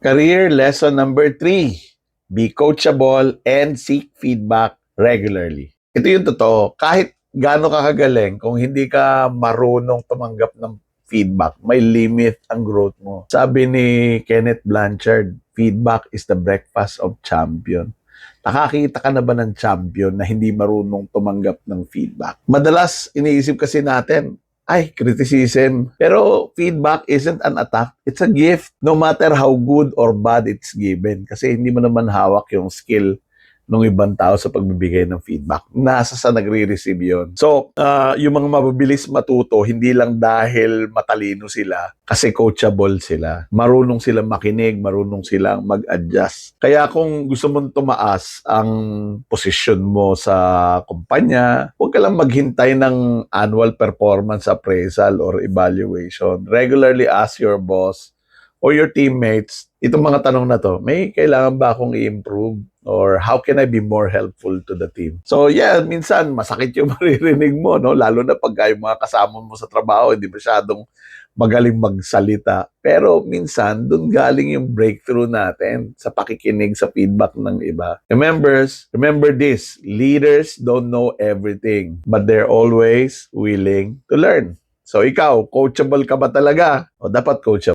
Career lesson number 3. Be coachable and seek feedback regularly. Ito yung totoo. Kahit gaano ka kagaling, kung hindi ka marunong tumanggap ng feedback, may limit ang growth mo. Sabi ni Kenneth Blanchard, feedback is the breakfast of champion. Nakakita ka na ba ng champion na hindi marunong tumanggap ng feedback? Madalas, iniisip kasi natin, ay, criticism. Pero feedback isn't an attack. It's a gift. No matter how good or bad it's given. Kasi hindi mo naman hawak yung skill ng ibang tao sa pagbibigay ng feedback. Nasa sa nagre-receive yun. So, yung mga mabilis matuto, hindi lang dahil matalino sila, kasi coachable sila. Marunong silang makinig, marunong silang mag-adjust. Kaya kung gusto mong tumaas ang posisyon mo sa kumpanya, huwag ka lang maghintay ng annual performance appraisal or evaluation. Regularly ask your boss or your teammates, itong mga tanong na to, may kailangan ba akong i-improve? Or how can I be more helpful to the team? So yeah, minsan masakit yung maririnig mo, no? Lalo na pag yung mga kasama mo sa trabaho, hindi masyadong magaling magsalita. Pero minsan, dun galing yung breakthrough natin sa pakikinig sa feedback ng iba. Remember this, leaders don't know everything, but they're always willing to learn. So ikaw, coachable ka ba talaga? O dapat coachable?